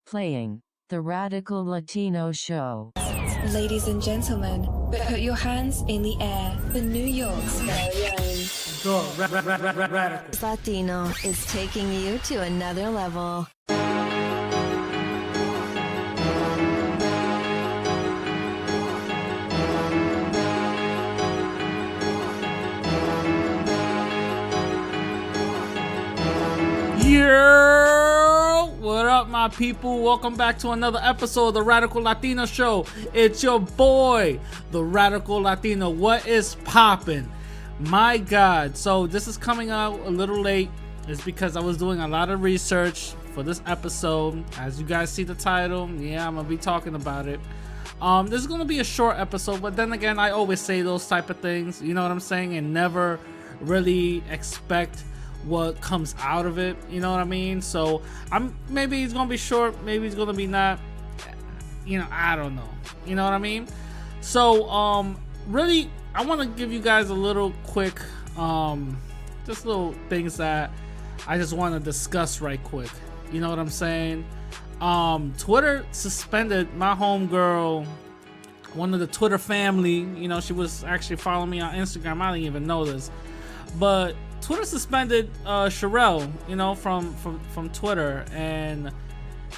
Playing the Radical Latino Show. Ladies and gentlemen, put your hands in the air for New York's very own. Radical Latino is taking you to another level. Yeah, what up, my people? Welcome back to another episode of the Radical Latino Show. It's your boy, the Radical Latino. What is poppin'? My God. So this is coming out a little late. It's because I was doing a lot of research for this episode. As you guys see the title, yeah, I'm gonna be talking about it. This is gonna be a short episode, but then again, I always say those type of things. You know what I'm saying? And never really expect what comes out of it, you know what I mean? So maybe it's gonna be short, maybe it's gonna be not, you know, I don't know, you know what I mean? So really, I want to give you guys a little quick just little things that I just want to discuss right quick, you know what I'm saying? Twitter suspended my homegirl, one of the Twitter family. You know, she was actually following me on Instagram. I didn't even know this, but Twitter suspended Sherelle, you know, from Twitter, and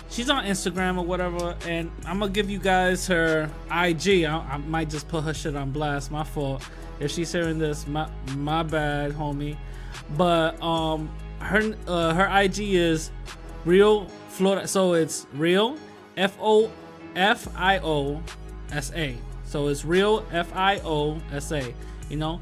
she's on Instagram or whatever. And I'm gonna give you guys her IG. I might just put her shit on blast. My fault if she's hearing this. My bad, homie. But her IG is Real Florida. So it's Real FIOSA. So it's Real FIOSA. You know.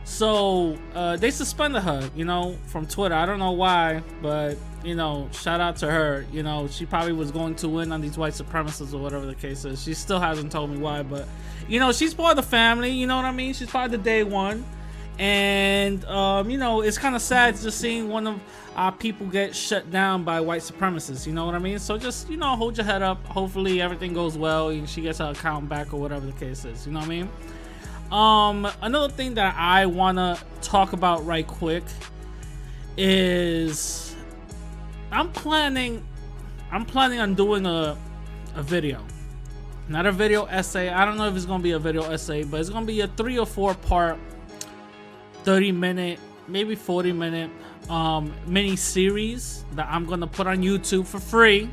So they suspended her, you know, from Twitter. I don't know why, but you know, shout out to her. You know, she probably was going to win on these white supremacists or whatever the case is. She still hasn't told me why, but you know, she's part of the family. You know what I mean? She's part of the day one, and you know, it's kind of sad just seeing one of our people get shut down by white supremacists. You know what I mean? So just, you know, hold your head up. Hopefully everything goes well and she gets her account back or whatever the case is. You know what I mean? Another thing that I want to talk about right quick is I'm planning on doing a video, not a video essay. I don't know if it's going to be a video essay, but it's going to be a 3 or 4 part, 30-minute, maybe 40-minute, mini series that I'm going to put on YouTube for free.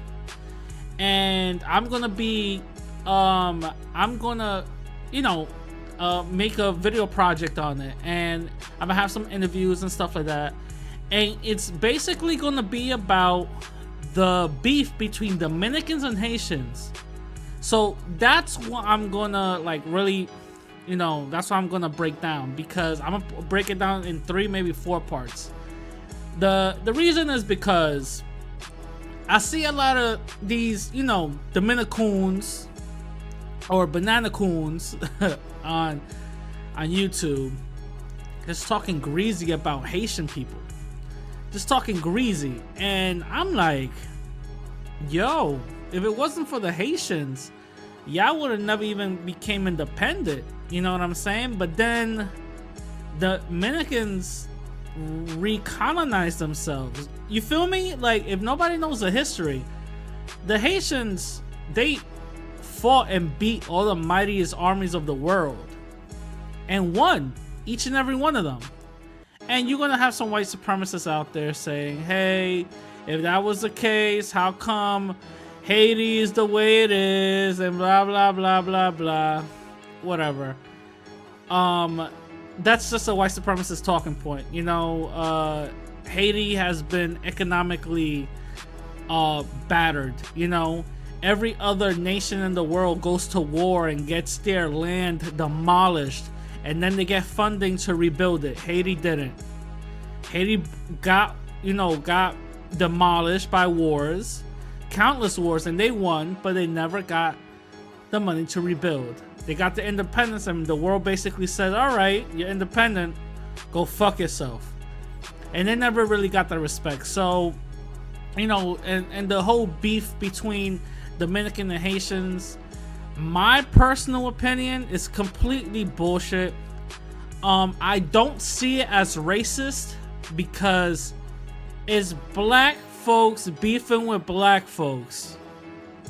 And I'm going to be, you know, make a video project on it, and I'm gonna have some interviews and stuff like that, and it's basically gonna be about the beef between Dominicans and Haitians. So that's what I'm gonna like really, you know, that's what I'm gonna break down, because I'm gonna break it down in 3, maybe 4 parts. The reason is because I see a lot of these, you know, Dominicans or banana coons on YouTube just talking greasy about Haitian people, just talking greasy, and I'm like, yo, if it wasn't for the Haitians, y'all would have never even became independent, you know what I'm saying? But then the Dominicans recolonized themselves, you feel me? Like, if nobody knows the history, the Haitians, they fought and beat all the mightiest armies of the world and won each and every one of them. And you're gonna have some white supremacists out there saying, hey, if that was the case, how come Haiti is the way it is, and blah blah blah blah blah, whatever. That's just a white supremacist talking point, you know. Haiti has been economically battered, you know. Every other nation in the world goes to war and gets their land demolished, and then they get funding to rebuild it. Haiti didn't. Haiti got demolished by wars, countless wars, and they won, but they never got the money to rebuild. They got the independence, and the world basically said, all right, you're independent, go fuck yourself. And they never really got the respect. So, you know, and the whole beef between Dominican and Haitians, my personal opinion, is completely bullshit. I don't see it as racist, because it's black folks beefing with black folks.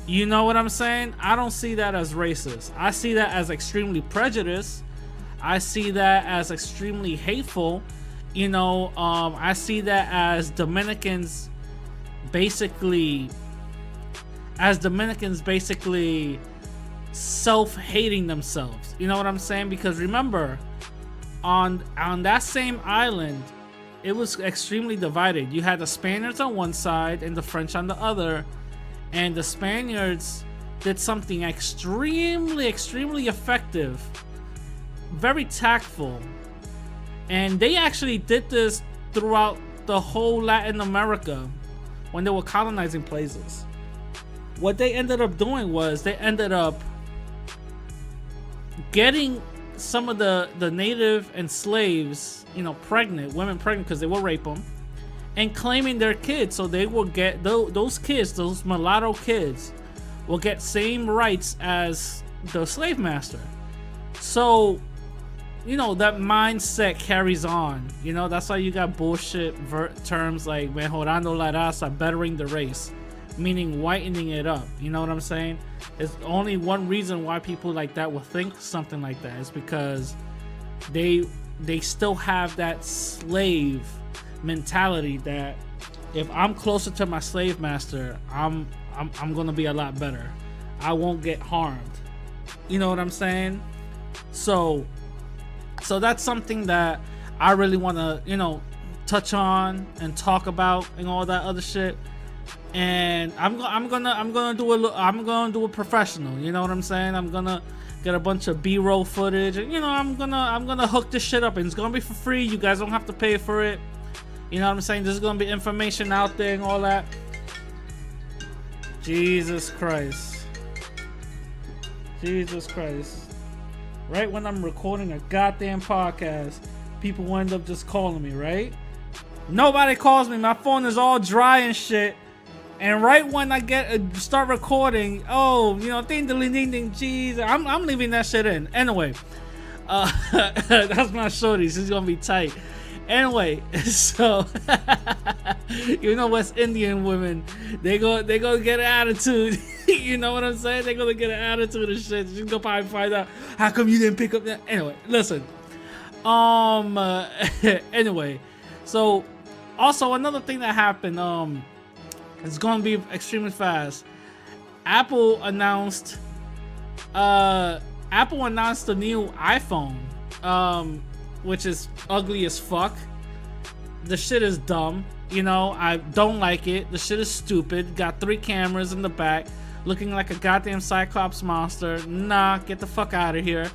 You know what I'm saying? I don't see that as racist. I see that as extremely prejudiced. I see that as extremely hateful. I see that as Dominicans basically self-hating themselves. You know what I'm saying? Because remember, on that same island, it was extremely divided. You had the Spaniards on one side and the French on the other. And the Spaniards did something extremely, extremely effective, very tactful. And they actually did this throughout the whole Latin America when they were colonizing places. What they ended up doing was they ended up getting some of the native and slaves, women pregnant because they will rape them, and claiming their kids. So they will get those kids, those mulatto kids, will get same rights as the slave master. So, that mindset carries on. That's why you got bullshit terms like mejorando la raza, bettering the race, meaning whitening it up. You know what I'm saying? It's only one reason why people like that will think something like that is because they still have that slave mentality that if I'm closer to my slave master, I'm gonna be a lot better. I won't get harmed. You know what I'm saying? So that's something that I really want to touch on and talk about and all that other shit. And I'm gonna do it professional. You know what I'm saying? I'm gonna get a bunch of B-roll footage, and I'm gonna hook this shit up, and it's gonna be for free. You guys don't have to pay for it. You know what I'm saying? There's gonna be information out there and all that. Jesus Christ. Right when I'm recording a goddamn podcast, people will end up just calling me, right? Nobody calls me. My phone is all dry and shit. And right when I start recording, ding ding ding ding, jeez, I'm leaving that shit in. Anyway, that's my shorty. She's gonna be tight. Anyway, so West Indian women, they gonna get an attitude. You know what I'm saying? They're gonna get an attitude and shit. She's gonna probably find out how come you didn't pick up that. Anyway, listen. Anyway, so also another thing that happened. It's gonna be extremely fast. Apple announced the new iPhone, which is ugly as fuck. The shit is dumb. I don't like it. The shit is stupid. Got 3 cameras in the back, looking like a goddamn Cyclops monster. Nah, get the fuck out of here.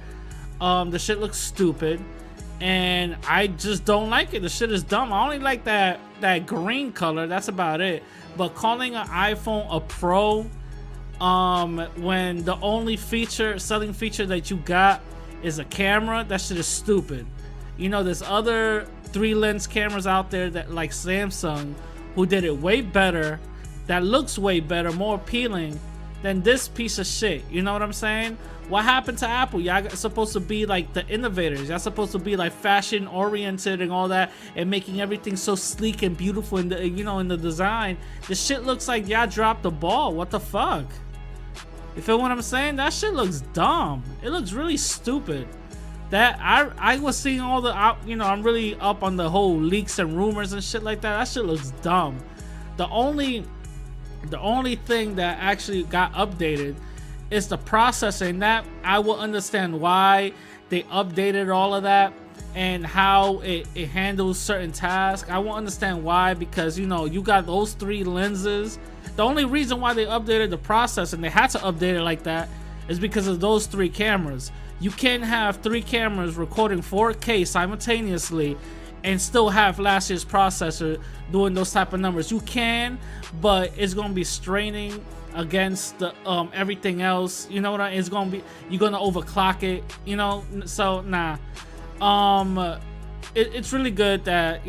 The shit looks stupid, and I just don't like it. The shit is dumb. I only like that green color. That's about it. But calling an iPhone a Pro, when the only selling feature that you got is a camera, that shit is stupid. There's other 3-lens cameras out there that like Samsung, who did it way better, that looks way better, more appealing than this piece of shit. You know what I'm saying? What happened to Apple? Y'all supposed to be like the innovators. Y'all supposed to be like fashion oriented and all that, and making everything so sleek and beautiful in the in the design. This shit looks like y'all dropped the ball. What the fuck? You feel what I'm saying? That shit looks dumb. It looks really stupid. That I was seeing all the I'm really up on the whole leaks and rumors and shit like that. That shit looks dumb. The only thing that actually got updated is the processing. That I will understand why they updated all of that and how it handles certain tasks. I will understand why, because you got those 3 lenses. The only reason why they updated the process, and they had to update it like that, is because of those 3 cameras. You can't have 3 cameras recording 4K simultaneously and still have last year's processor doing those type of numbers. You can, but it's gonna be straining against the everything else. You know what it's gonna be? You're gonna overclock it. So nah. It's really good that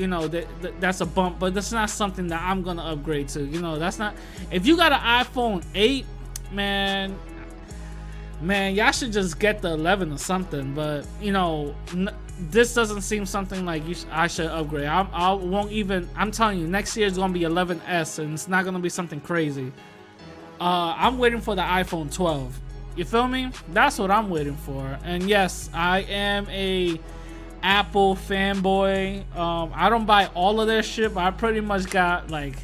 that's a bump, but that's not something that I'm gonna upgrade to. That's not. If you got an iPhone 8, man, y'all should just get the 11 or something. But this doesn't seem something like I should upgrade. I won't even. I'm telling you, next year is gonna be 11s, and it's not gonna be something crazy. I'm waiting for the iPhone 12. You feel me? That's what I'm waiting for. And yes, I am a Apple fanboy. I don't buy all of their shit, but I pretty much got like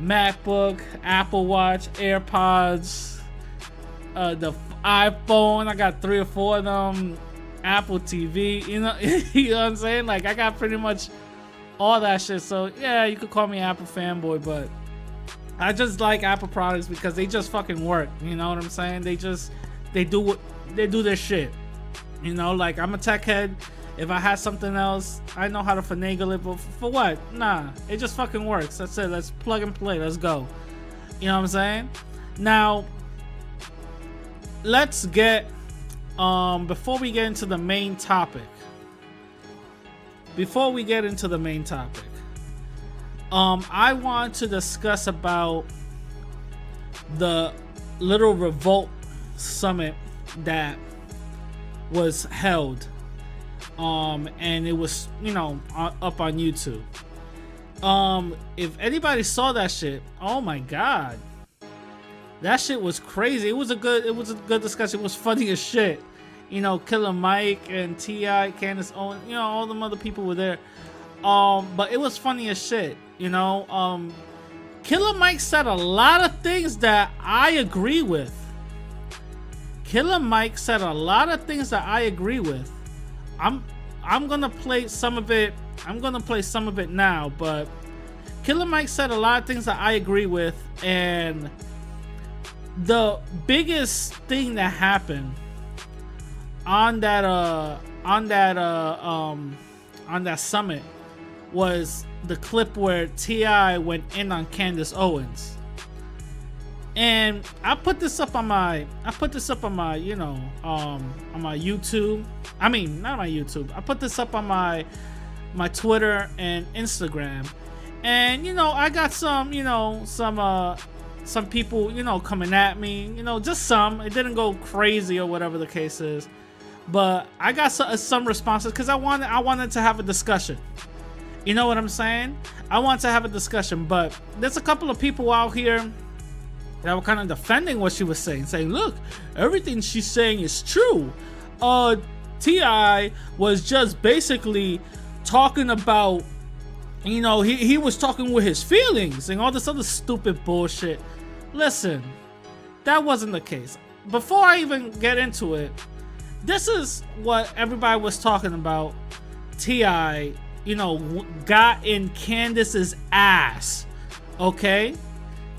MacBook, Apple Watch, AirPods, the iPhone. I got 3 or 4 of them. Apple TV. You know, you know what I'm saying? Like I got pretty much all that shit. So yeah, you could call me Apple fanboy, but I just like Apple products because they just fucking work. You know what I'm saying? They do their shit. You know, like I'm a tech head. If I had something else, I know how to finagle it, but for what? Nah, it just fucking works. That's it. Let's plug and play. Let's go. You know what I'm saying? Now, let's get before we get into the main topic. I want to discuss about the Little Revolt Summit that was held. And it was, you know, up on YouTube. If anybody saw that shit, oh my god, that shit was crazy. It was a good discussion. It was funny as shit. You know, Killer Mike and T.I., Candace Owens, you know, all them other people were there. But it was funny as shit. You know, Killer Mike said a lot of things that I agree with. I'm gonna play some of it. Now, but Killer Mike said a lot of things that I agree with, and the biggest thing that happened on that summit was the clip where T.I. went in on Candace Owens. And I put this up on my you know, on my YouTube. I mean, not my YouTube. I put this up on my Twitter and Instagram. And you know, I got some people, you know, coming at me, you know, just some. It didn't go crazy or whatever the case is. But I got some responses because I wanted to have a discussion. You know what I'm saying? I want to have a discussion, but there's a couple of people out here that were kind of defending what she was saying, look, everything she's saying is true. T.I. was just basically talking about, you know, he was talking with his feelings and all this other stupid bullshit. Listen, that wasn't the case. Before I even get into it, this is what everybody was talking about. T.I., you know, got in Candace's ass. Okay?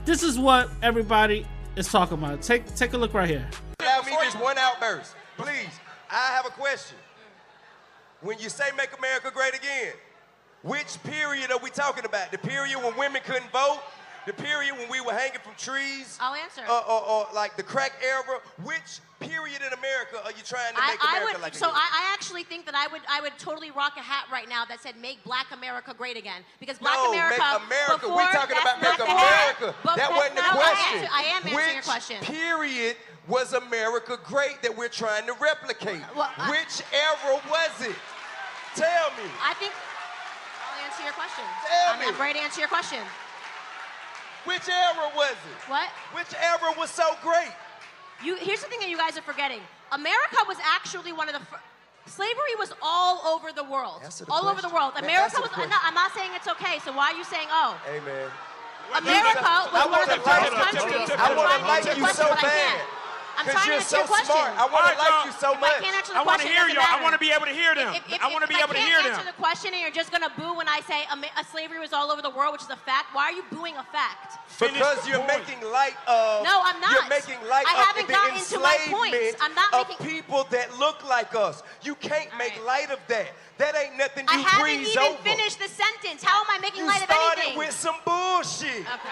This is what everybody is talking about. Take a look right here. Allow me just one outburst, please. I have a question. When you say make America great again, which period are we talking about? The period when women couldn't vote? The period when we were hanging from trees? I'll answer. Or like the crack era? Which period in America are you trying to make America like again? I actually think that I would totally rock a hat right now that said make Black America great again. Because Black America, make America. Before, we're talking about make America. That wasn't the question. I am answering your question. Which period was America great that we're trying to replicate? Well, which era was it? Tell me. I think I'll answer your question. Tell me. I'm ready to answer your question. Which era was it? What? Which era was so great? Here's the thing that you guys are forgetting. America was actually one of the slavery was all over the world. All over the world. America was. No, I'm not saying it's okay. So why are you saying oh? Amen. America was one of the first countries. I want to like you so bad. I'm trying to answer your question. Smart. I want to like you so much. I can't answer the I want to question. hear you. I want to be able to hear them. I want to be able to hear them. If I can't answer the question and you're just going to boo when I say slavery was all over the world, which is a fact, why are you booing a fact? Because you're making light of. No, I'm not. You're making light I of haven't the gotten to my points. enslavement I'm not of making people that look like us. You can't make light of that. That ain't nothing you breeze over. I haven't even finished the sentence. How am I making light of anything? You started with some bullshit. Okay.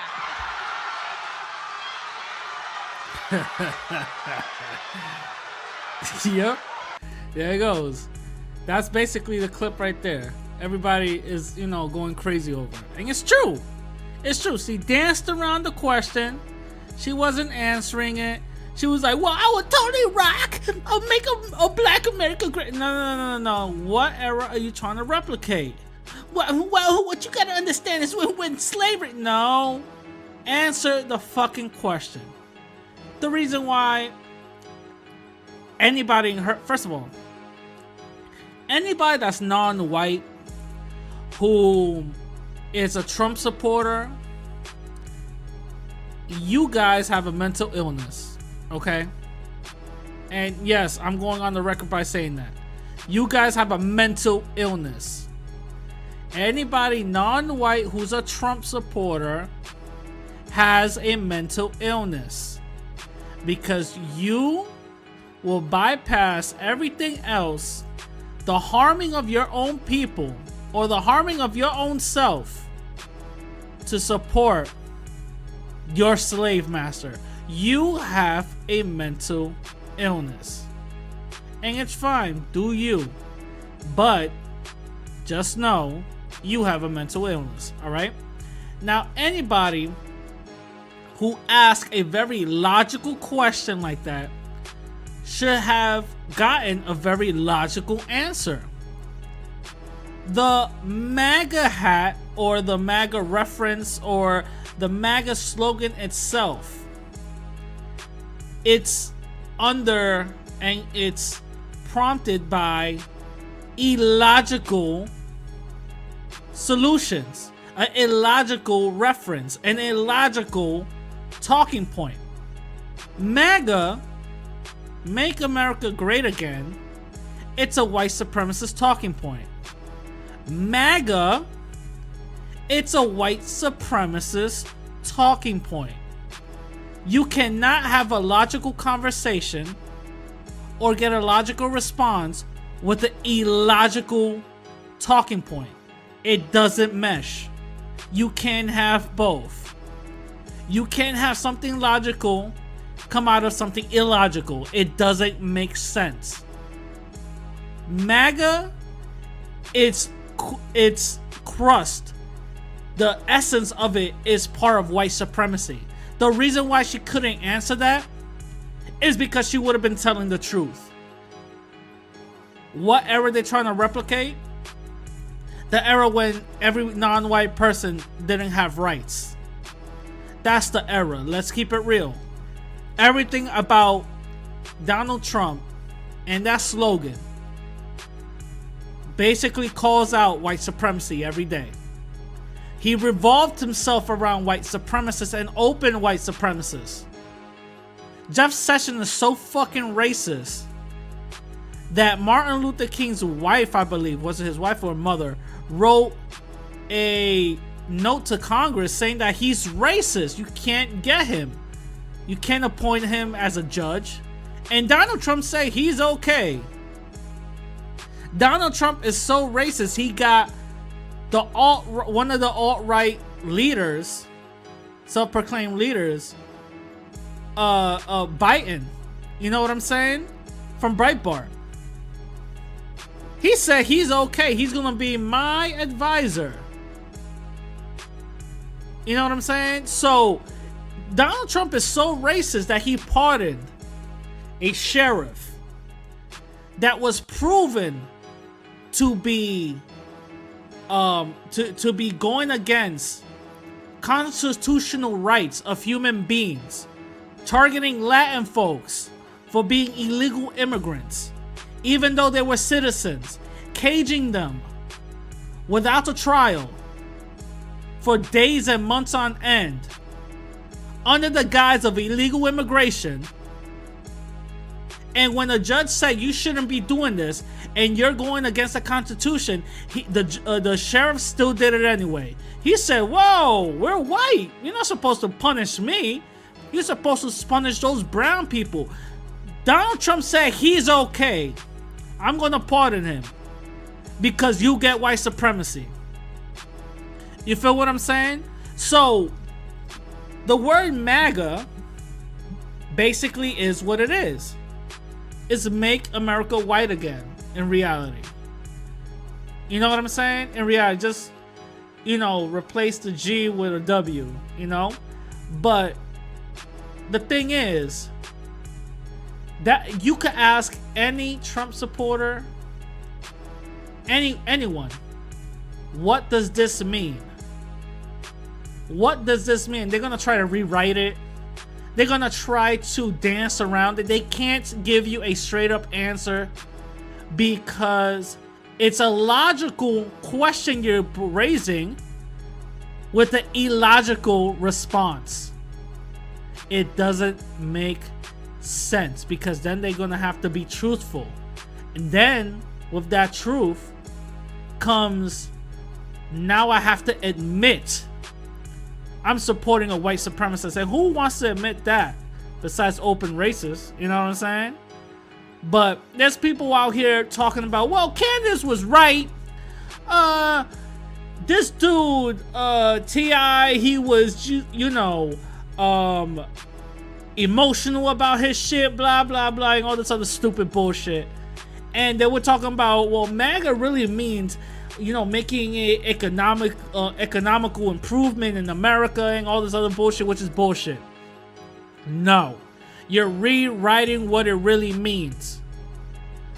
Yep, there it goes. That's basically the clip right there. Everybody is, you know, going crazy over it. And it's true. It's true. She danced around the question. She wasn't answering it. She was like, well, I would totally rock. I'll make a Black America great. No. What era are you trying to replicate? Well, what you gotta understand is when slavery. No. Answer the fucking question. the reason why anybody in her, first of all, anybody that's non-white who is a Trump supporter, you guys have a mental illness, okay? And yes, I'm going on the record by saying that. You guys have a mental illness. Anybody non-white who's a Trump supporter has a mental illness, because you will bypass everything else, the harming of your own people or the harming of your own self, to support your slave master. You have a mental illness, and it's fine, do you, but just know you have a mental illness. All right, now anybody who asks a very logical question like that should have gotten a very logical answer. The MAGA hat, or the MAGA reference, or the MAGA slogan itself, it's under and it's prompted by illogical solutions, an illogical reference, an illogical talking point. MAGA, Make America Great Again, it's a white supremacist talking point. MAGA, it's a white supremacist talking point. You cannot have a logical conversation or get a logical response with an illogical talking point. It doesn't mesh. You can't have both. You can't have something logical come out of something illogical. It doesn't make sense. MAGA, it's crust. The essence of it is part of white supremacy. The reason why she couldn't answer that is because she would have been telling the truth. What era they're trying to replicate? The era when every non-white person didn't have rights. That's the era. Let's keep it real. Everything about Donald Trump and that slogan basically calls out white supremacy every day. He revolved himself around white supremacists and open white supremacists. Jeff Sessions is so fucking racist that Martin Luther King's wife, I believe, was it his wife or mother, wrote a note to Congress saying that he's racist. You can't get him. You can't appoint him as a judge. And Donald Trump say he's okay. Donald Trump is so racist, he got one of the alt-right leaders, self-proclaimed leaders, Biden. You know what I'm saying? From Breitbart. He said he's okay. He's gonna be my advisor. You know what I'm saying? So Donald Trump is so racist that he pardoned a sheriff that was proven to be to be going against constitutional rights of human beings, targeting Latin folks for being illegal immigrants, even though they were citizens, caging them without a trial for days and months on end under the guise of illegal immigration. And when a judge said you shouldn't be doing this and you're going against the Constitution, the sheriff still did it anyway. He said, whoa, we're white. You're not supposed to punish me. You're supposed to punish those brown people. Donald Trump said he's okay. I'm going to pardon him because you get white supremacy. You feel what I'm saying? So the word MAGA basically is what it is. It's make America white again in reality. You know what I'm saying? In reality, just, replace the G with a W, But the thing is that you could ask any Trump supporter, anyone, what does this mean? What does this mean? They're gonna try to rewrite it. They're gonna try to dance around it. They can't give you a straight up answer because it's a logical question you're raising with an illogical response. It doesn't make sense because then they're gonna have to be truthful. And then with that truth comes, now I have to admit I'm supporting a white supremacist. And who wants to admit that besides open racists? You know what I'm saying? But there's people out here talking about, well, Candace was right. This dude, T.I., he was, emotional about his shit, blah, blah, blah, and all this other stupid bullshit. And they were talking about, well, MAGA really means, making a economical improvement in America and all this other bullshit, which is bullshit. No. You're rewriting what it really means.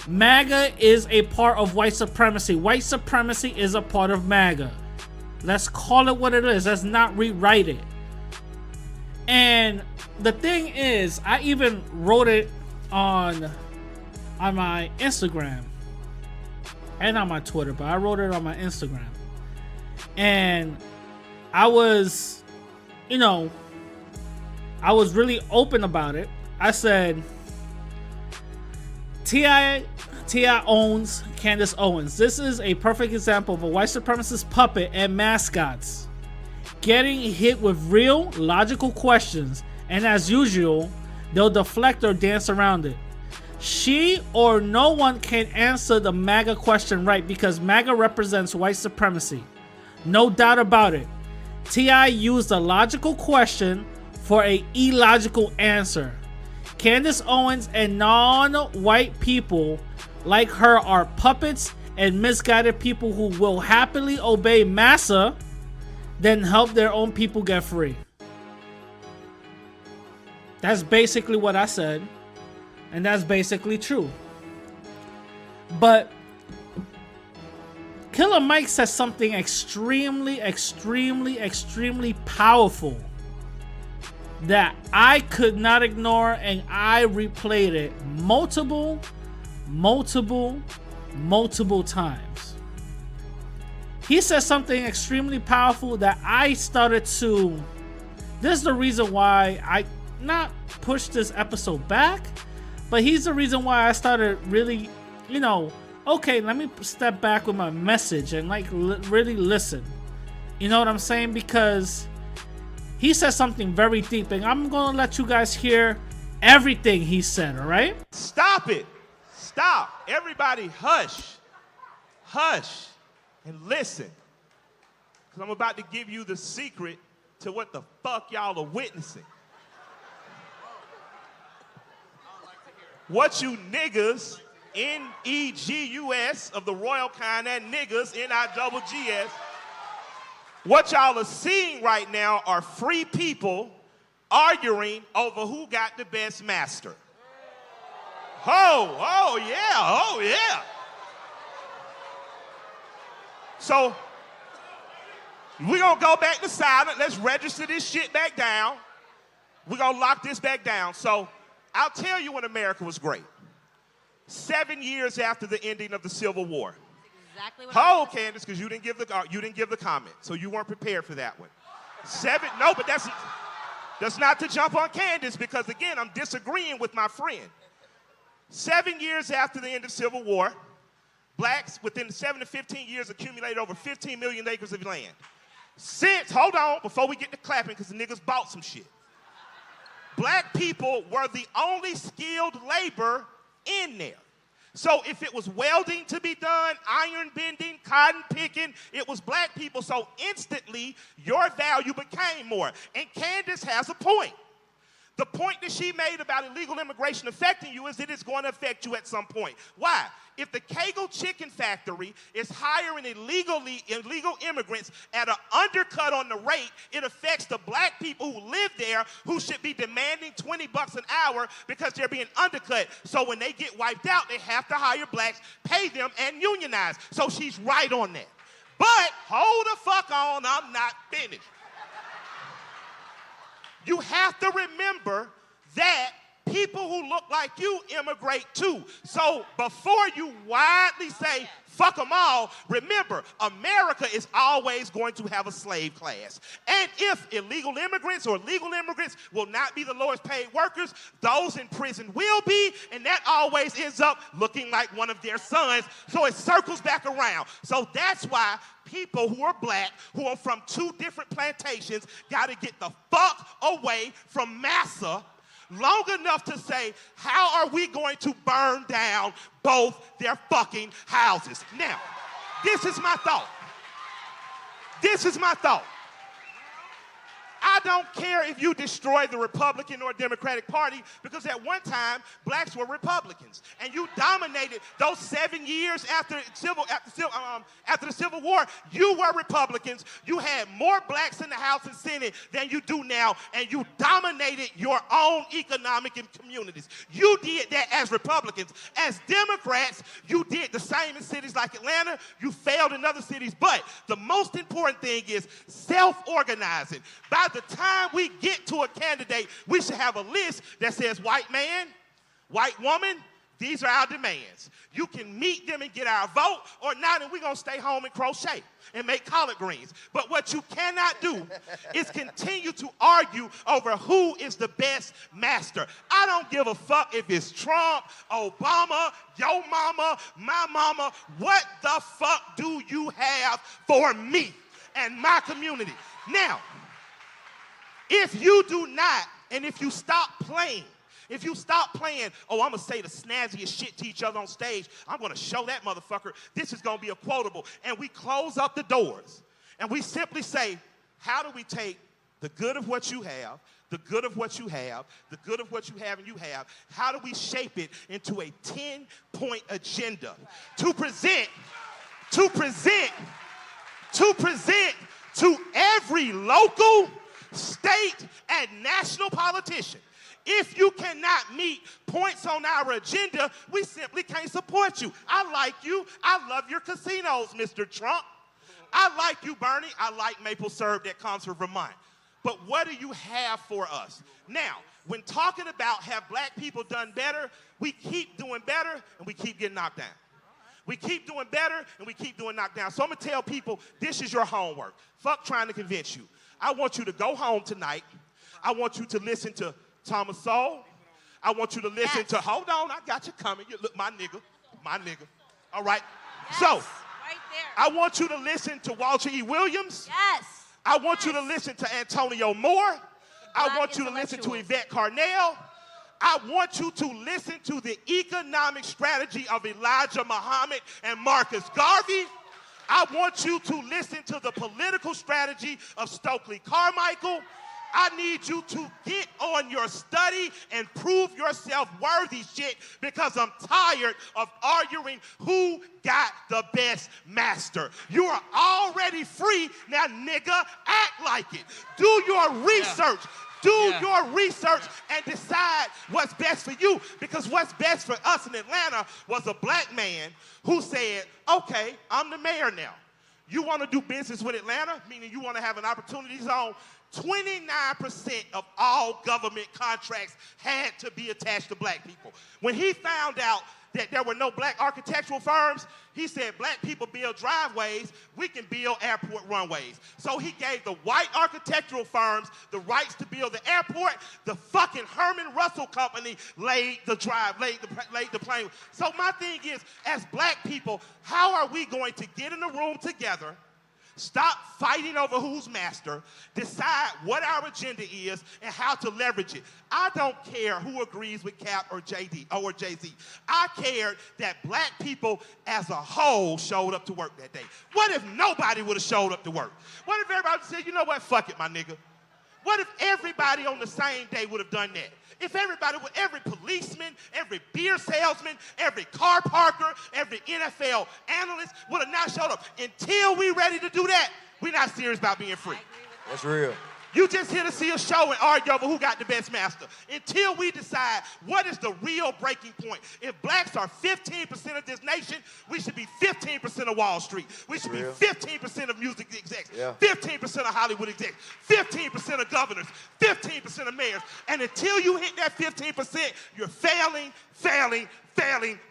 MAGA is a part of white supremacy. White supremacy is a part of MAGA. Let's call it what it is. Let's not rewrite it. And the thing is, I even wrote it on my Instagram and on my Twitter, but I wrote it on my Instagram. And I was, I was really open about it. I said, T.I. owns Candace Owens. This is a perfect example of a white supremacist puppet and mascots getting hit with real, logical questions, and as usual, they'll deflect or dance around it. She or no one can answer the MAGA question right because MAGA represents white supremacy. No doubt about it. T.I. used a logical question for an illogical answer. Candace Owens and non-white people like her are puppets and misguided people who will happily obey massa, then help their own people get free. That's basically what I said, and that's basically true. But Killer Mike says something extremely powerful that I could not ignore, and I replayed it multiple times. He says something extremely powerful that I started to, this is the reason why I not pushed this episode back, but he's the reason why I started really, okay, let me step back with my message and really listen. You know what I'm saying? Because he says something very deep, and I'm going to let you guys hear everything he said, all right? Stop it. Stop. Everybody hush. Hush and listen. Because I'm about to give you the secret to what the fuck y'all are witnessing. What you niggas, N-E-G-U-S, of the royal kind, and niggas, N-I-double-G-S, what y'all are seeing right now are free people arguing over who got the best master. Oh yeah. So, we're going to go back to silent. Let's register this shit back down. We're going to lock this back down. So, I'll tell you when America was great. 7 years after the ending of the Civil War. Exactly what Candace, because you didn't give the comment, so you weren't prepared for that one. But that's not to jump on Candace, because again, I'm disagreeing with my friend. 7 years after the end of the Civil War, blacks within 7 to 15 years accumulated over 15 million acres of land. Hold on, before we get to clapping, because the niggas bought some shit. Black people were the only skilled labor in there. So if it was welding to be done, iron bending, cotton picking, it was black people. So instantly, your value became more. And Candace has a point. The point that she made about illegal immigration affecting you is that it's going to affect you at some point. Why? If the Kegel Chicken Factory is hiring illegal immigrants at an undercut on the rate, it affects the black people who live there who should be demanding $20 an hour because they're being undercut. So when they get wiped out, they have to hire blacks, pay them, and unionize. So she's right on that. But hold the fuck on, I'm not finished. you have to remember that people who look like you immigrate too. So before you widely say, fuck them all, remember, America is always going to have a slave class. And if illegal immigrants or legal immigrants will not be the lowest paid workers, those in prison will be, and that always ends up looking like one of their sons. So it circles back around. So that's why people who are black, who are from 2 different plantations, got to get the fuck away from massa long enough to say, how are we going to burn down both their fucking houses? Now, this is my thought. This is my thought. I don't care if you destroy the Republican or Democratic Party, because at one time, blacks were Republicans. And you dominated those 7 years after the Civil War. You were Republicans. You had more blacks in the House and Senate than you do now, and you dominated your own economic and communities. You did that as Republicans. As Democrats, you did the same in cities like Atlanta. You failed in other cities. But the most important thing is self-organizing. By the time we get to a candidate, we should have a list that says white man, white woman, these are our demands. You can meet them and get our vote, or not, and we're going to stay home and crochet and make collard greens. But what you cannot do is continue to argue over who is the best master. I don't give a fuck if it's Trump, Obama, your mama, my mama. What the fuck do you have for me and my community? Now, if you do not, and if you stop playing, oh, I'm going to say the snazziest shit to each other on stage, I'm going to show that motherfucker, this is going to be a quotable, and we close up the doors, and we simply say, how do we take the good of what you have, the good of what you have, the good of what you have and you have, how do we shape it into a 10-point agenda to present to every local, state, and national politician? If you cannot meet points on our agenda, we simply can't support you. I like you. I love your casinos, Mr. Trump. I like you, Bernie. I like maple syrup that comes from Vermont. But what do you have for us? Now, when talking about have black people done better, we keep doing better and we keep getting knocked down. We keep doing better and we keep doing knocked down. So I'm going to tell people, this is your homework. Fuck trying to convince you. I want you to go home tonight. I want you to listen to Thomas Sowell. I want you to listen to, hold on, I got you coming. You look, my nigga. All right? Yes, so, right there. I want you to listen to Walter E. Williams. Yes. I want you to listen to Antonio Moore. I want you to listen to Yvette Carnell. I want you to listen to the economic strategy of Elijah Muhammad and Marcus Garvey. I want you to listen to the political strategy of Stokely Carmichael. I need you to get on your study and prove yourself worthy shit, because I'm tired of arguing who got the best master. You are already free. Now, nigga, act like it. Do your research. Do your research and decide what's best for you, because what's best for us in Atlanta was a black man who said, okay, I'm the mayor now. You want to do business with Atlanta, meaning you want to have an opportunity zone. 29% of all government contracts had to be attached to black people. When he found out that there were no black architectural firms, he said, black people build driveways, we can build airport runways. So he gave the white architectural firms the rights to build the airport. The fucking Herman Russell Company laid the plane. So my thing is, as black people, how are we going to get in a room together, stop fighting over who's master, decide what our agenda is and how to leverage it? I don't care who agrees with Cap or JD or Jay-Z. I cared that black people as a whole showed up to work that day. What if nobody would have showed up to work? What if everybody said, you know what, fuck it, my nigga? What if everybody on the same day would have done that? If everybody, every policeman, every beer salesman, every car parker, every NFL analyst would have not showed up. Until we're ready to do that, we're not serious about being free. That's real. You just here to see a show and argue over who got the best master. Until we decide what is the real breaking point. If blacks are 15% of this nation, we should be 15% of Wall Street. We should be 15% of music execs, 15% of Hollywood execs, 15% of governors, 15% of mayors. And until you hit that 15%, you're failing,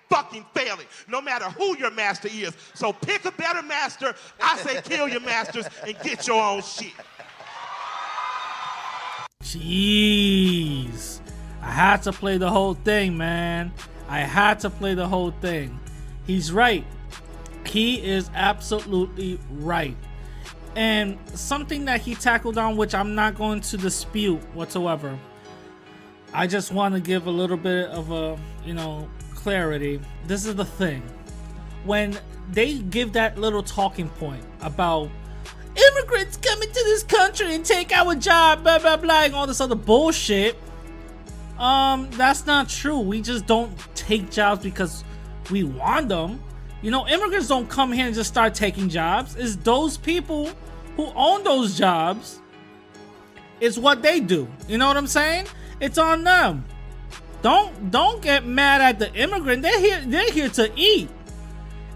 fucking failing, no matter who your master is. So pick a better master. I say kill your masters and get your own shit. Jeez. I had to play the whole thing, man. I had to play the whole thing. He's right. He is absolutely right. And something that he tackled on, which I'm not going to dispute whatsoever. I just want to give a little bit of a, clarity. This is the thing. When they give that little talking point about immigrants coming to this country and take our job, blah, blah, blah, and all this other bullshit, that's not true. We just don't take jobs because we want them. Immigrants don't come here and just start taking jobs. It's those people who own those jobs. It's what they do. You know what I'm saying? It's on them. Don't get mad at the immigrant. They're here to eat.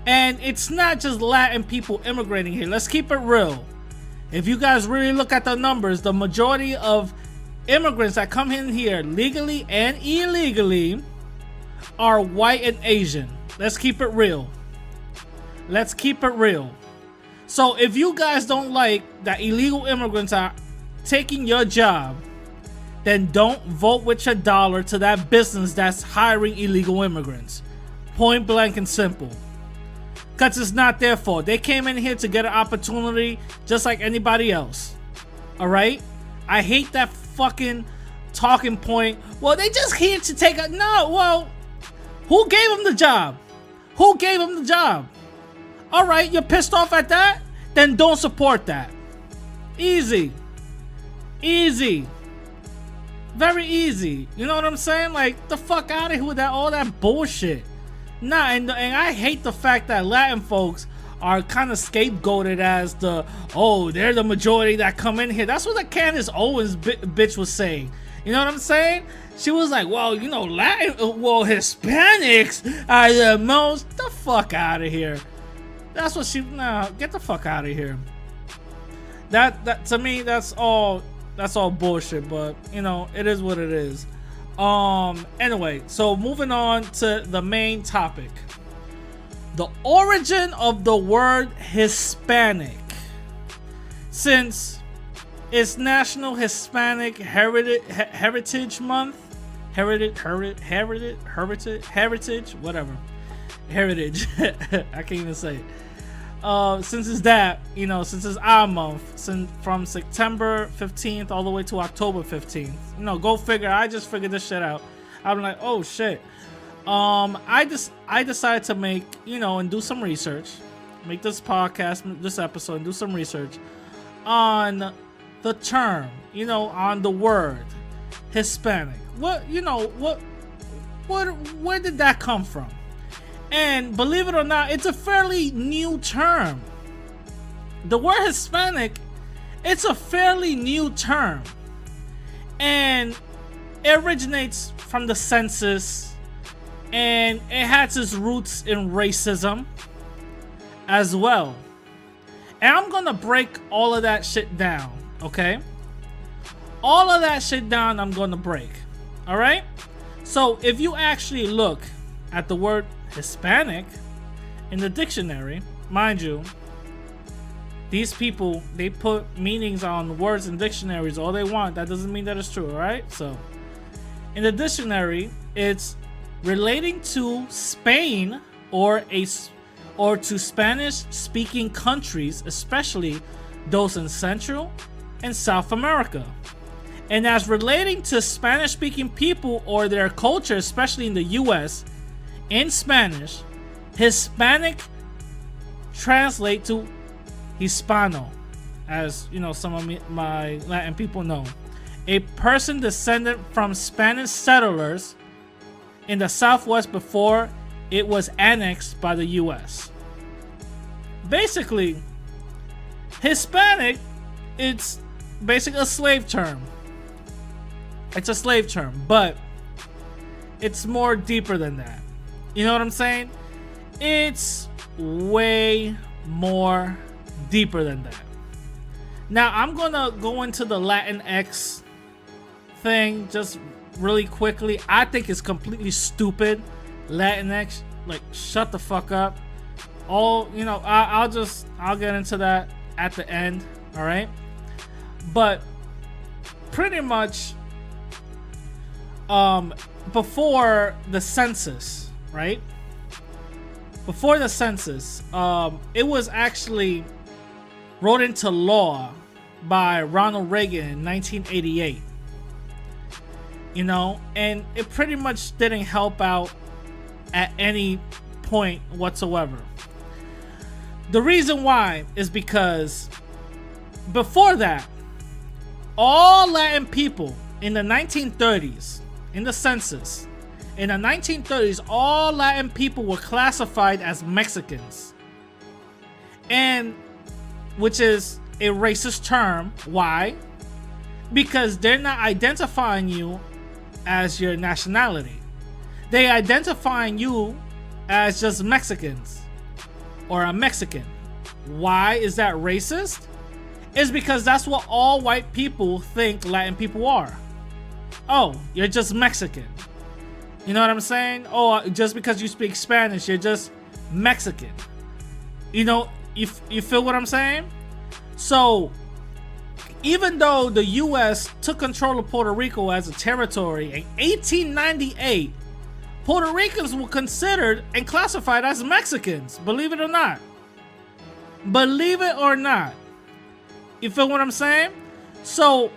And it's not just Latin people immigrating here. Let's keep it real. If you guys really look at the numbers, the majority of immigrants that come in here legally and illegally are white and Asian. Let's keep it real. Let's keep it real. So if you guys don't like that illegal immigrants are taking your job, then don't vote with your dollar to that business that's hiring illegal immigrants. Point blank and simple. Because it's not their fault. They came in here to get an opportunity just like anybody else. Alright? I hate that fucking talking point. Well, they just here to take a... No, well, who gave them the job? Who gave them the job? Alright, you're pissed off at that? Then don't support that. Easy. Easy. Very easy. You know what I'm saying? Like, the fuck out of here with all that bullshit. Nah, and I hate the fact that Latin folks are kind of scapegoated as they're the majority that come in here. That's what the Candace Owens bitch was saying. You know what I'm saying? She was like, Hispanics are the most. The fuck out of here. That's what get the fuck out of here. That to me, that's all bullshit, but it is what it is. Anyway, so moving on to the main topic. The origin of the word Hispanic. Since it's National Hispanic Heritage Month, heritage, whatever. Heritage. I can't even say it. Since it's that, since it's our month, from September 15th all the way to October 15th. Go figure. I just figured this shit out. I'm like, oh shit. I decided to make, and do some research. Make this podcast, this episode, and do some research on the term, on the word Hispanic. Where did that come from? And believe it or not, it's a fairly new term. The word Hispanic, it's a fairly new term. And it originates from the census. And it has its roots in racism as well. And I'm gonna break all of that shit down, okay? All of that shit down I'm gonna break, alright? So if you actually look at the word Hispanic in the dictionary, mind you, these people, they put meanings on words in dictionaries all they want. That doesn't mean that it's true, alright? So in the dictionary, it's relating to Spain or to Spanish-speaking countries, especially those in Central and South America. And as relating to Spanish-speaking people or their culture, especially in the US, in Spanish, Hispanic translate to Hispano, as some of my Latin people know. A person descended from Spanish settlers in the Southwest before it was annexed by the US. Basically, Hispanic, it's basically a slave term. It's a slave term, but it's more deeper than that. You know what I'm saying? It's way more deeper than that. Now, I'm gonna go into the Latinx thing just really quickly. I think it's completely stupid. Latinx, like, shut the fuck up. I'll get into that at the end, all right? But pretty much, before the census, right? Before the census, it was actually wrote into law by Ronald Reagan in 1988. You know, and it pretty much didn't help out at any point whatsoever. The reason why is because before that, all Latin people in the 1930s, in the census, in the 1930s, all Latin people were classified as Mexicans. And which is a racist term. Why? Because they're not identifying you as your nationality. They identifying you as just Mexicans or a Mexican. Why is that racist? It's because that's what all white people think Latin people are. Oh, you're just Mexican. You know what I'm saying? Oh, just because you speak Spanish, you're just Mexican. You know, you feel what I'm saying? So, even though the U.S. took control of Puerto Rico as a territory in 1898, Puerto Ricans were considered and classified as Mexicans, believe it or not. Believe it or not. You feel what I'm saying? So,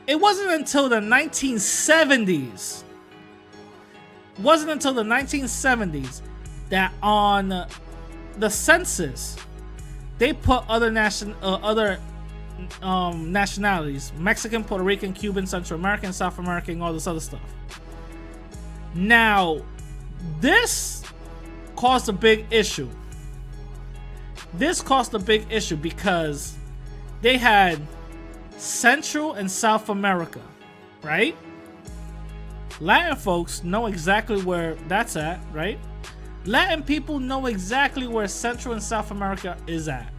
it wasn't until the 1970s, that on the census, they put other nationalities: Mexican, Puerto Rican, Cuban, Central American, South American, all this other stuff. Now, this caused a big issue. Because they had Central and South America, right? Latin folks know exactly where that's at, right? Latin people know exactly where Central and South America is at.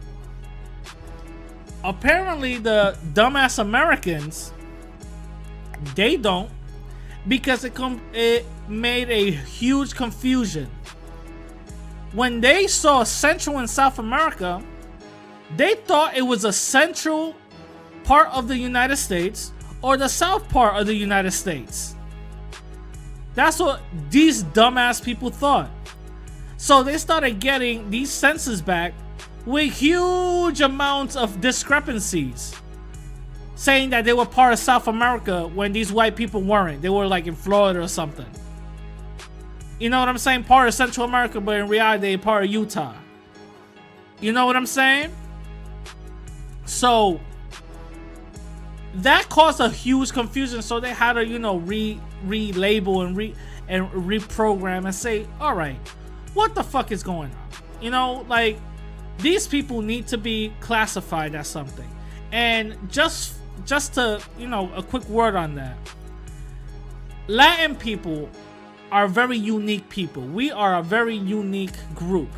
Apparently, the dumbass Americans, they don't, because it made a huge confusion. When they saw Central and South America, they thought it was a central part of the United States or the south part of the United States. That's what these dumbass people thought. So they started getting these census back with huge amounts of discrepancies, saying that they were part of South America when these white people weren't. They were like in Florida or something. You know what I'm saying? Part of Central America, but in reality, they're part of Utah. You know what I'm saying? So that caused a huge confusion. So they had to, relabel and reprogram and say, all right, what the fuck is going on? These people need to be classified as something. And just to, a quick word on that. Latin people are very unique people. We are a very unique group.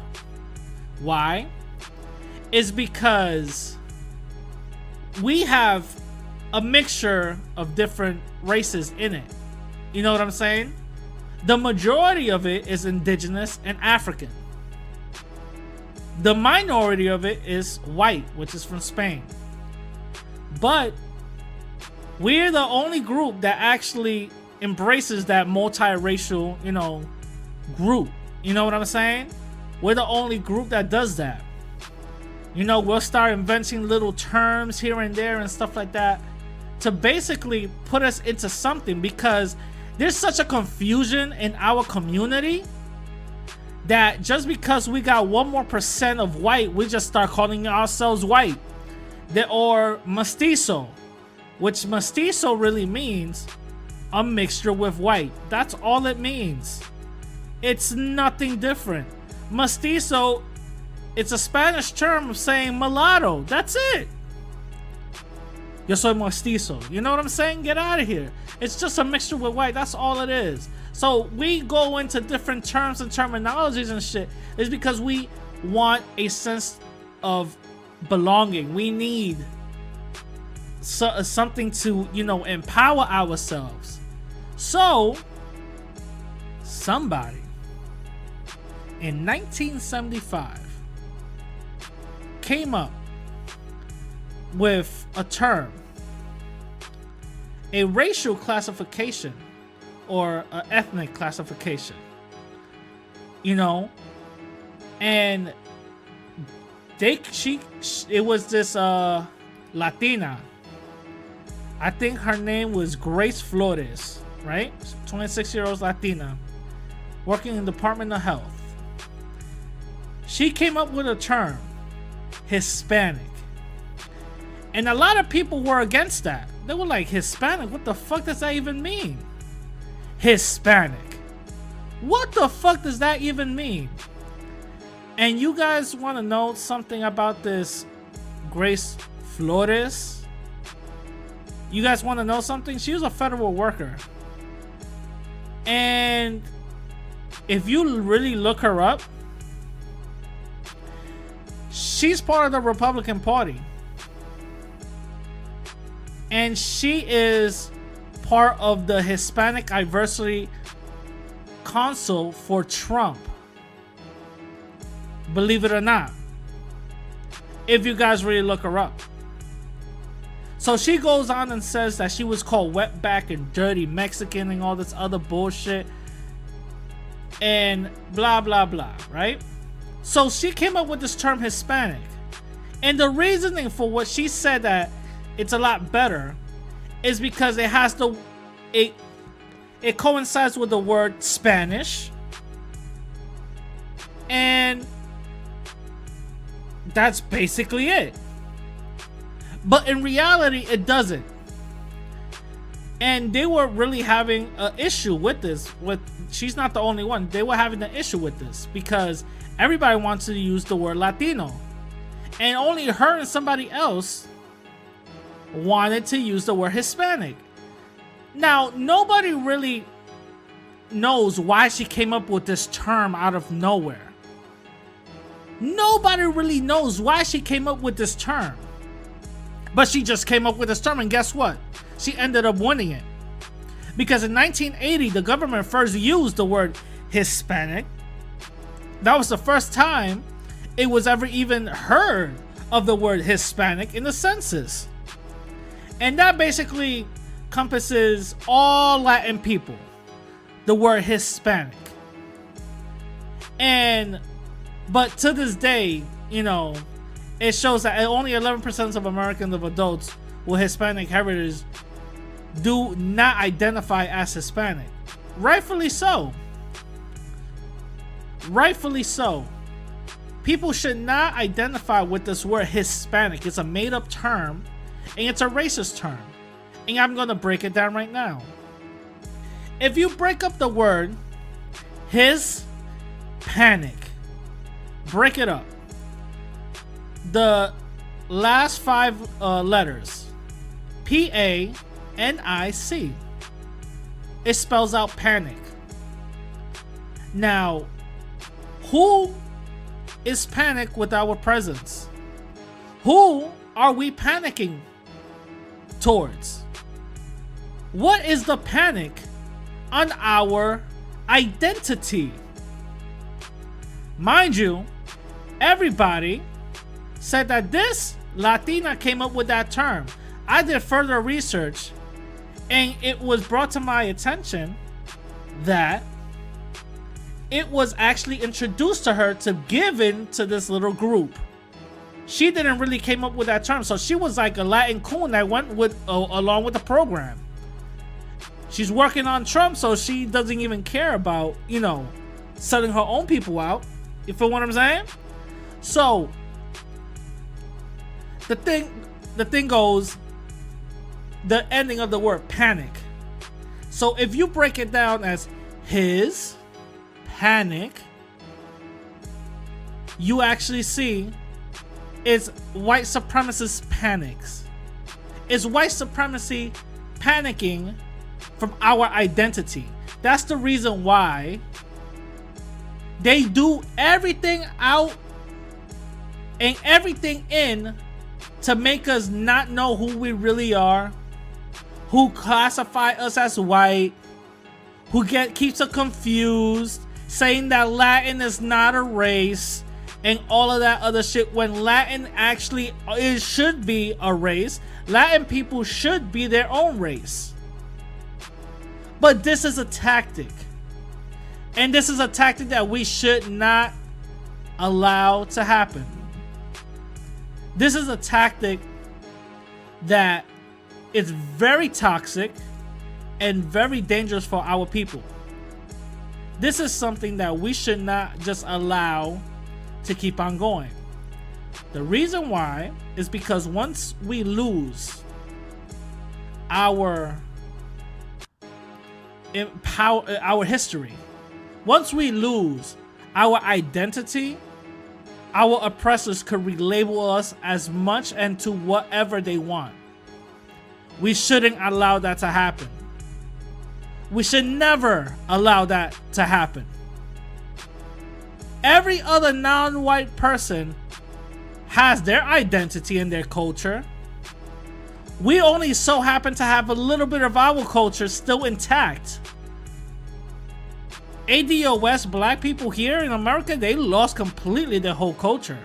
Why? It's because we have a mixture of different races in it. You know what I'm saying? The majority of it is indigenous and African. The minority of it is white, which is from Spain. But we're the only group that actually embraces that multiracial, group. You know what I'm saying? We're the only group that does that. We'll start inventing little terms here and there and stuff like that to basically put us into something, because there's such a confusion in our community that just because we got 1 more % of white, we just start calling ourselves white. Or mestizo, which mestizo really means a mixture with white. That's all it means. It's nothing different. Mestizo, it's a Spanish term of saying mulatto. That's it. Yo soy mestizo. You know what I'm saying? Get out of here. It's just a mixture with white. That's all it is. So we go into different terms and terminologies and shit. It's because we want a sense of belonging. We need something to, you know, empower ourselves. So somebody in 1975 came up with a term, a racial classification or an ethnic classification, you know, and it was this Latina. I think her name was Grace Flores, right? 26-year-old Latina working in the Department of Health. She came up with a term, Hispanic. And a lot of people were against that. They were like, Hispanic? What the fuck does that even mean? Hispanic. What the fuck does that even mean? And you guys want to know something about this Grace Flores? You guys want to know something? She was a federal worker. And if you really look her up, she's part of the Republican Party. And she is part of the Hispanic Advisory Council for Trump. Believe it or not. If you guys really look her up. So she goes on and says that she was called wetback and dirty Mexican and all this other bullshit. And blah, blah, blah, right? So she came up with this term Hispanic. And the reasoning for what she said that it's a lot better is because it has it coincides with the word Spanish. And that's basically it. But in reality, it doesn't. And they were really having an issue with this. She's not the only one. They were having an issue with this because everybody wants to use the word Latino. And only her and somebody else wanted to use the word Hispanic. Now, nobody really knows why she came up with this term out of nowhere. Nobody really knows why she came up with this term. But she just came up with this term, and guess what? She ended up winning it. Because in 1980, the government first used the word Hispanic. That was the first time it was ever even heard of the word Hispanic in the census. And that basically encompasses all Latin people. The word Hispanic. But to this day, you know, it shows that only 11% of Americans of adults with Hispanic heritage do not identify as Hispanic. Rightfully so. Rightfully so. People should not identify with this word Hispanic. It's a made-up term, and it's a racist term. And I'm going to break it down right now. If you break up the word Hispanic, break it up. The last 5 letters, P-A-N-I-C, it spells out panic. Now, who is panic with our presence? Who are we panicking towards? What is the panic on our identity? Mind you, everybody said that this Latina came up with that term. I did further research, and it was brought to my attention that it was actually introduced to her to give in to this little group. She didn't really came up with that term, so she was like a Latin coon that went with along with the program. She's working on Trump, so she doesn't even care about, you know, selling her own people out. You feel what I'm saying? So the thing goes, the ending of the word panic. So if you break it down as his panic, you actually see it's white supremacist panics. It's white supremacy panicking from our identity. That's the reason why they do everything out and everything in to make us not know who we really are, who classify us as white, who keeps us confused, saying that Latin is not a race and all of that other shit, when Latin actually should be a race. Latin people should be their own race. But this is a tactic. And this is a tactic that we should not allow to happen. This is a tactic that is very toxic and very dangerous for our people. This is something that we should not just allow to keep on going. The reason why is because once we lose our history, once we lose our identity, our oppressors could relabel us as much and to whatever they want. We shouldn't allow that to happen. We should never allow that to happen. Every other non-white person has their identity and their culture. We only so happen to have a little bit of our culture still intact. ADOS, black people here in America, they lost completely their whole culture.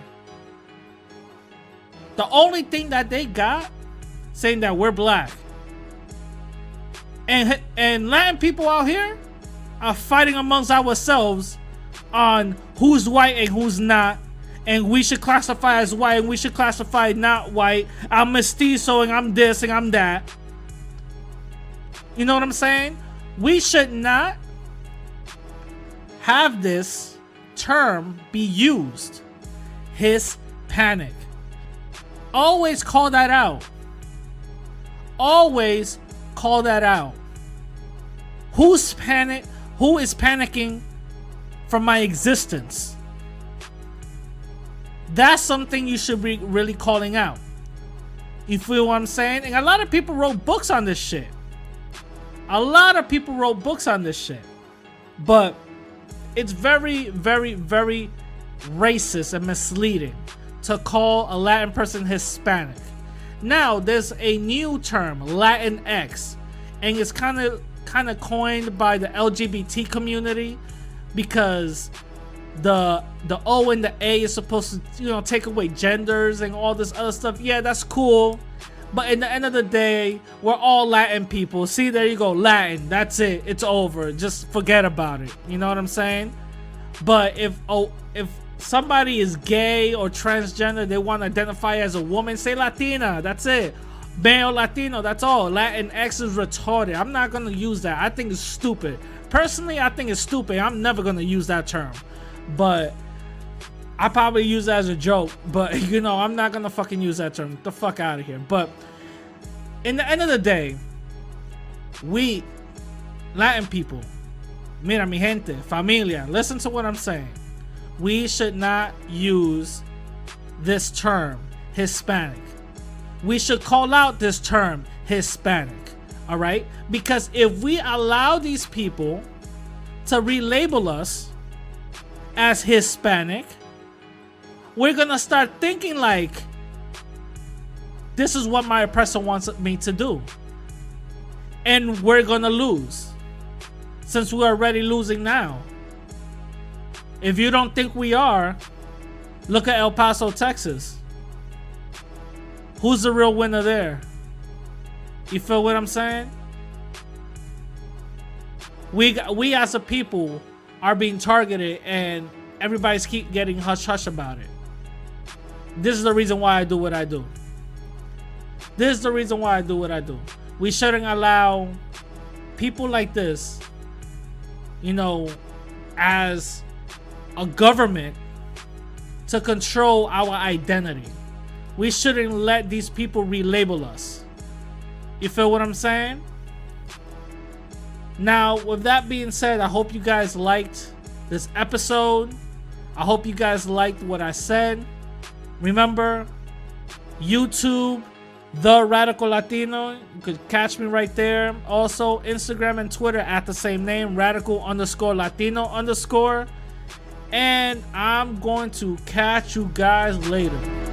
The only thing that they got, saying that we're black. And Latin people out here are fighting amongst ourselves on who's white and who's not. And we should classify as white and we should classify not white. I'm mestizo and I'm this and I'm that. You know what I'm saying? We should not have this term be used. Hispanic. Always call that out. Always call that out. Who is panicking from my existence? That's something you should be really calling out. You feel what I'm saying? And a lot of people wrote books on this shit. A lot of people wrote books on this shit. But it's very, very, very racist and misleading to call a Latin person Hispanic. Now, there's a new term, Latinx, and it's kind of coined by the LGBT community because the O and the A is supposed to, take away genders and all this other stuff. Yeah, that's cool. But in the end of the day, we're all Latin people. See, there you go, Latin. That's it. It's over. Just forget about it. You know what I'm saying? But if somebody is gay or transgender, they want to identify as a woman, say Latina. That's it. Male Latino, that's all. Latinx is retarded. I'm not going to use that. I think it's stupid. Personally, I think it's stupid. I'm never going to use that term. But I probably use that as a joke. But, I'm not going to fucking use that term. Get the fuck out of here. But in the end of the day, we, Latin people, mira mi gente, familia, listen to what I'm saying. We should not use this term, Hispanic. We should call out this term, Hispanic. All right? Because if we allow these people to relabel us as Hispanic, we're going to start thinking like, this is what my oppressor wants me to do. And we're going to lose. Since we're already losing now. If you don't think we are, look at El Paso, Texas. Who's the real winner there? You feel what I'm saying? We as a people are being targeted and everybody's keep getting hush-hush about it. This is the reason why I do what I do. This is the reason why I do what I do. We shouldn't allow people like this, as a government to control our identity. We shouldn't let these people relabel us. You feel what I'm saying? Now, with that being said, I hope you guys liked this episode. I hope you guys liked what I said. Remember, YouTube, The Radical Latino. You could catch me right there. Also, Instagram and Twitter at the same name, Radical_Latino_. And I'm going to catch you guys later.